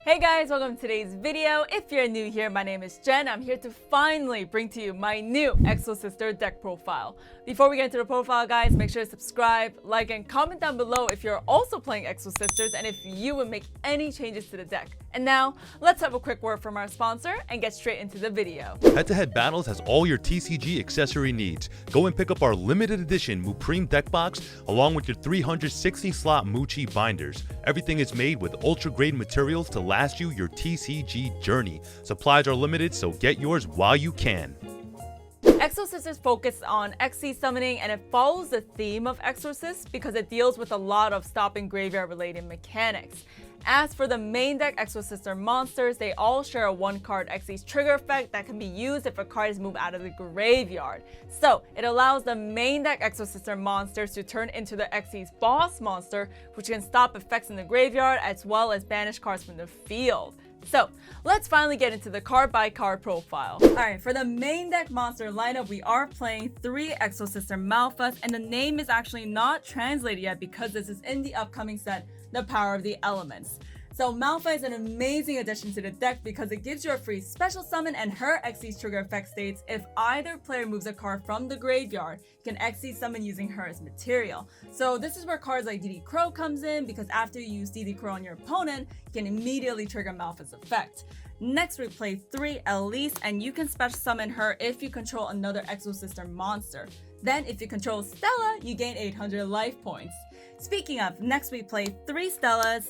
Hey guys, welcome to today's video. If you're new here, my name is Jen. I'm here to finally bring to you my new Exosister deck profile. Before we get into the profile, guys, make sure to subscribe, like, and comment down below if you're also playing Exosisters and if you would make any changes to the deck. And now, let's have a quick word from our sponsor and get straight into the video. HeadtoHead Battles has all your TCG accessory needs. Go and pick up our limited edition Mupreme deck box along with your 360 slot Muchi binders. Everything is made with ultra grade materials to last you your TCG journey. Supplies are limited, so get yours while you can. Exosisters focus on Xe summoning, and it follows the theme of Exorcist because it deals with a lot of stopping graveyard related mechanics. As for the main deck Exosister monsters, they all share a one-card Xyz trigger effect that can be used if a card is moved out of the graveyard. So it allows the main deck Exosister monsters to turn into the Xyz boss monster, which can stop effects in the graveyard as well as banish cards from the field. So let's finally get into the card by card profile. Alright, for the main deck monster lineup, we are playing 3 Exosister Malphas, and the name is actually not translated yet because this is in the upcoming set, The Power of the Elements. So Malpha is an amazing addition to the deck because it gives you a free special summon, and her Xyz trigger effect states if either player moves a card from the graveyard, you can Xyz summon using her as material. So this is where cards like DD Crow comes in, because after you use DD Crow on your opponent, you can immediately trigger Malpha's effect. Next we play 3 Elise, and you can special summon her if you control another Exosister monster. Then if you control Stella, you gain 800 life points. Speaking of, next we play 3 Stellas.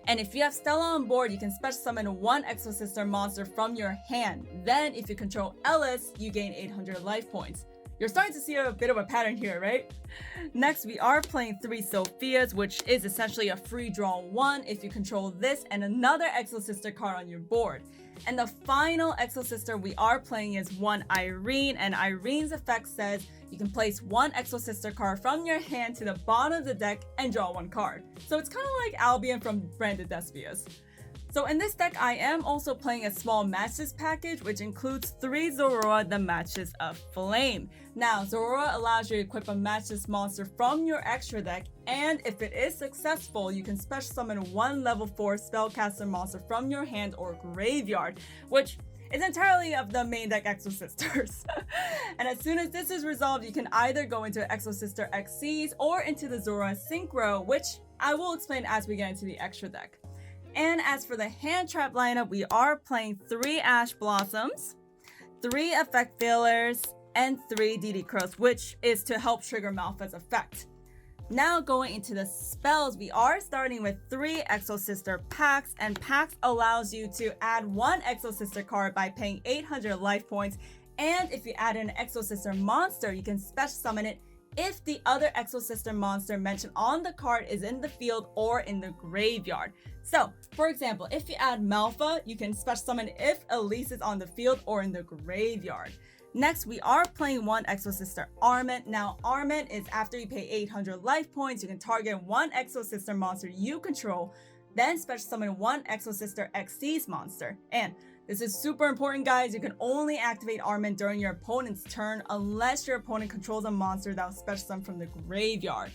And if you have Stella on board, you can special summon 1 Exosister monster from your hand. Then, if you control Ellis, you gain 800 life points. You're starting to see a bit of a pattern here, right? Next, we are playing 3 Sophias, which is essentially a free draw 1 if you control this and another Exosister card on your board. And the final Exosister we are playing is 1 Irene, and Irene's effect says you can place 1 Exosister card from your hand to the bottom of the deck and draw 1 card. So it's kind of like Albion from Branded Thespius. So in this deck, I am also playing a small matches package, which includes 3 Zorora, the Matches of Flame. Now, Zorora allows you to equip a matches monster from your extra deck, and if it is successful, you can special summon 1 level 4 spellcaster monster from your hand or graveyard, which is entirely of the main deck Exosisters. And as soon as this is resolved, you can either go into Exosister Xyz or into the Zorora Synchro, which I will explain as we get into the extra deck. And as for the hand trap lineup, we are playing 3 Ash Blossoms, 3 Effect Failures, and 3 DD Crows, which is to help trigger Malpha's effect. Now going into the spells, we are starting with 3 Exosister packs, and packs allows you to add 1 Exosister card by paying 800 life points, and if you add an Exosister monster, you can special summon it if the other Exosister monster mentioned on the card is in the field or in the graveyard. So, for example, if you add Malpha, you can special summon if Elise is on the field or in the graveyard. Next, we are playing 1 Exosister Arment. Now, Arment is after you pay 800 life points, you can target 1 Exosister monster you control, then special summon 1 Exosister Xyz monster. And this is super important, guys. You can only activate Arment during your opponent's turn unless your opponent controls a monster that was special summoned from the graveyard.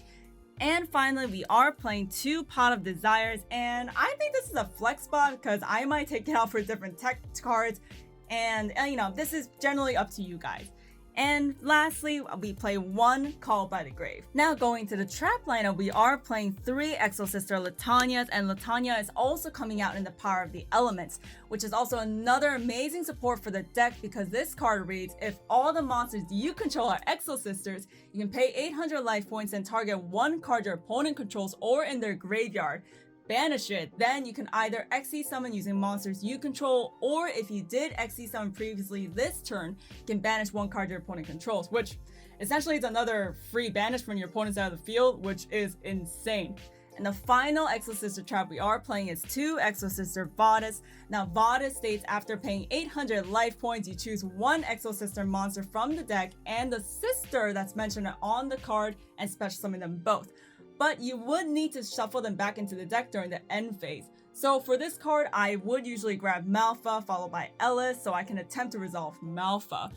And finally, we are playing 2 Pot of Desires, and I think this is a flex spot because I might take it out for different tech cards, and you know, this is generally up to you guys. And lastly, we play 1 Called by the Grave. Now going to the trap lineup, we are playing 3 Exosister Latanyas, and Latanya is also coming out in the Power of the Elements, which is also another amazing support for the deck because this card reads, if all the monsters you control are Exosisters, you can pay 800 life points and target 1 card your opponent controls or in their graveyard. Banish it, then you can either Xyz summon using monsters you control, or if you did Xyz summon previously this turn, you can banish 1 card your opponent controls, which essentially is another free banish from your opponent's out of the field, which is insane. And the final Exosister trap we are playing is 2 Exosister Vadis. Now Vadis states after paying 800 life points, you choose 1 Exosister monster from the deck and the sister that's mentioned on the card and special summon them both. But you would need to shuffle them back into the deck during the end phase. So for this card, I would usually grab Malpha followed by Ellis so I can attempt to resolve Malpha.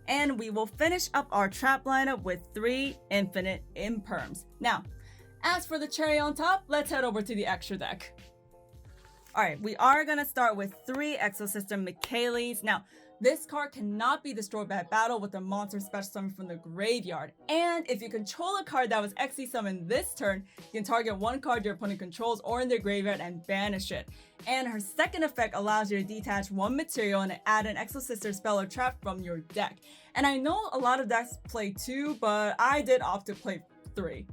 And we will finish up our trap lineup with 3 Infinite Imperms. Now, as for the cherry on top, let's head over to the extra deck. All right, we are gonna start with 3 Exosister Michaelis. Now, this card cannot be destroyed by battle with a monster special summon from the graveyard. And if you control a card that was Xe summoned this turn, you can target one card your opponent controls or in their graveyard and banish it. And her second effect allows you to detach one material and add an Exosister spell or trap from your deck. And I know a lot of decks play 2, but I did opt to play 3.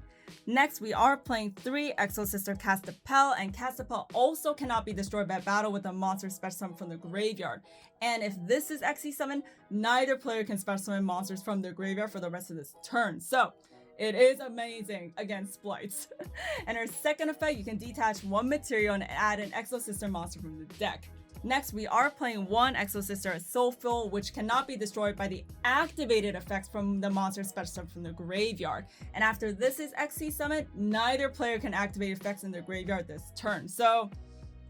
Next, we are playing 3 Exosister Castapel, and Castapel also cannot be destroyed by battle with a monster special summon from the graveyard. And if this is Xe summon, neither player can special summon monsters from their graveyard for the rest of this turn. So, it is amazing against Splights. And her second effect, you can detach one material and add an Exosister monster from the deck. Next, we are playing 1 Exosister Soulful, which cannot be destroyed by the activated effects from the monster special summon from the graveyard. And after this is Xe summon, neither player can activate effects in their graveyard this turn. So,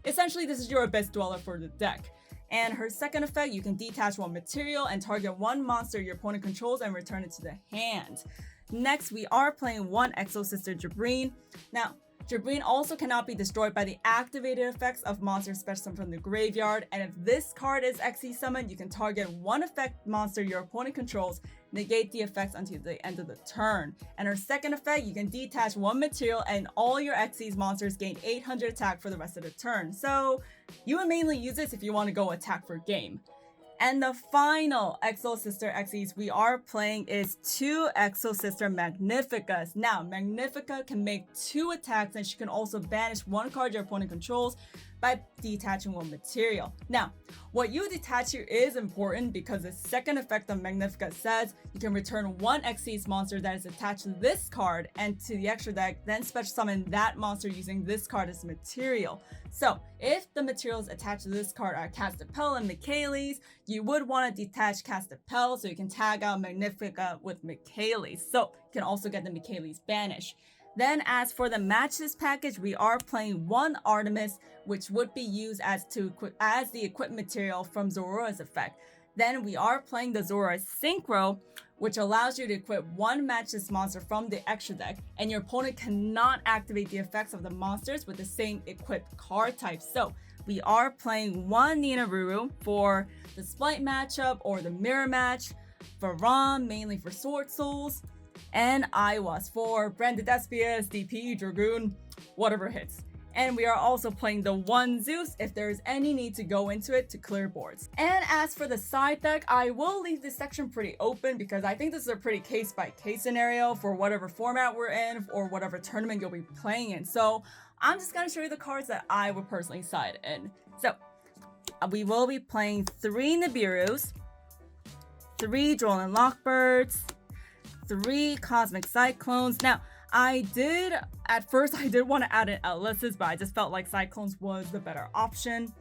essentially, this is your Abyss Dweller for the deck. And her second effect, you can detach one material and target one monster your opponent controls and return it to the hand. Next, we are playing 1 Exosister Jabrine. Now, Jabrine also cannot be destroyed by the activated effects of monster special summon from the graveyard, and if this card is Xe summoned, you can target one effect monster your opponent controls, negate the effects until the end of the turn. And her second effect, you can detach one material and all your Xyz monsters gain 800 attack for the rest of the turn. So you would mainly use this if you want to go attack for game. And the final Exosister Xyz we are playing is 2 Exosister Magnificas. Now, Magnifica can make 2 attacks, and she can also banish one card your opponent controls by detaching one material. Now, what you detach here is important because the second effect of Magnifica says you can return one Xyz monster that is attached to this card and to the extra deck, then special summon that monster using this card as material. So, if the materials attached to this card are Castapel and Michaelis, you would want to detach Castapel so you can tag out Magnifica with Michaelis. So, you can also get the Michaelis banished. Then as for the matches package, we are playing 1 Artemis, which would be used as the equip material from Zorora's effect. Then we are playing the Zora Synchro, which allows you to equip 1 matches monster from the extra deck, and your opponent cannot activate the effects of the monsters with the same equipped card type. So we are playing 1 Ninaruru for the Splight matchup or the mirror match, Varan mainly for Sword Souls, and Iwas for Branded Despias, DP, Dragoon, whatever hits. And we are also playing the 1 Zeus if there is any need to go into it to clear boards. And as for the side deck, I will leave this section pretty open because I think this is a pretty case-by-case scenario for whatever format we're in or whatever tournament you'll be playing in. So I'm just going to show you the cards that I would personally side in. So we will be playing 3 Nibiru's, 3 Drolan Lockbirds, 3 Cosmic Cyclones. Now, at first I did want to add in Atlases, but I just felt like Cyclones was the better option.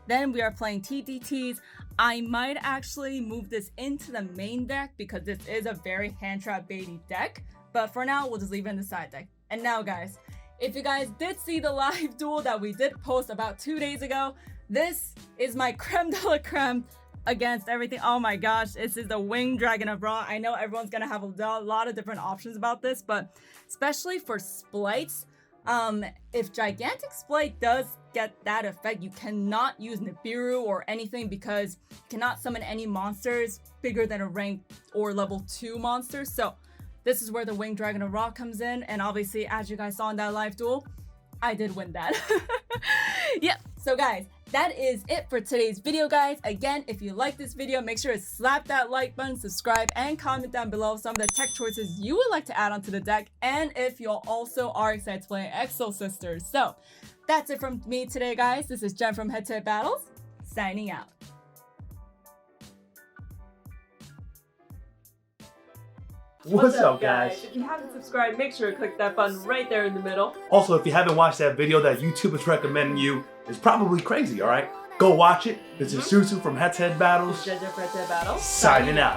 Then we are playing TTTs. I might actually move this into the main deck because this is a very hand trap baity deck, but for now we'll just leave it in the side deck. And now guys, if you guys did see the live duel that we did post about 2 days ago, this is my creme de la creme against everything. Oh my gosh, this is the Winged Dragon of Ra. I know everyone's gonna have a lot of different options about this, but especially for Splights, if Gigantic Splight does get that effect, you cannot use Nibiru or anything because you cannot summon any monsters bigger than a rank or level 2 monster. So this is where the Winged Dragon of Ra comes in, and obviously as you guys saw in that live duel, I did win that. Yep. So guys, that is it for today's video, guys. Again, if you like this video, make sure to slap that like button, subscribe, and comment down below some of the tech choices you would like to add onto the deck, and if you also are excited to play Exosisters. So that's it from me today, guys. This is Jen from HeadtoHead Battles, signing out. What's up, guys? If you haven't subscribed, make sure to click that button right there in the middle. Also, if you haven't watched that video that YouTube is recommending you, it's probably crazy, alright? Go watch it. This is Susu from HeadtoHead Battles, Jen from HeadtoHead Battles, signing out.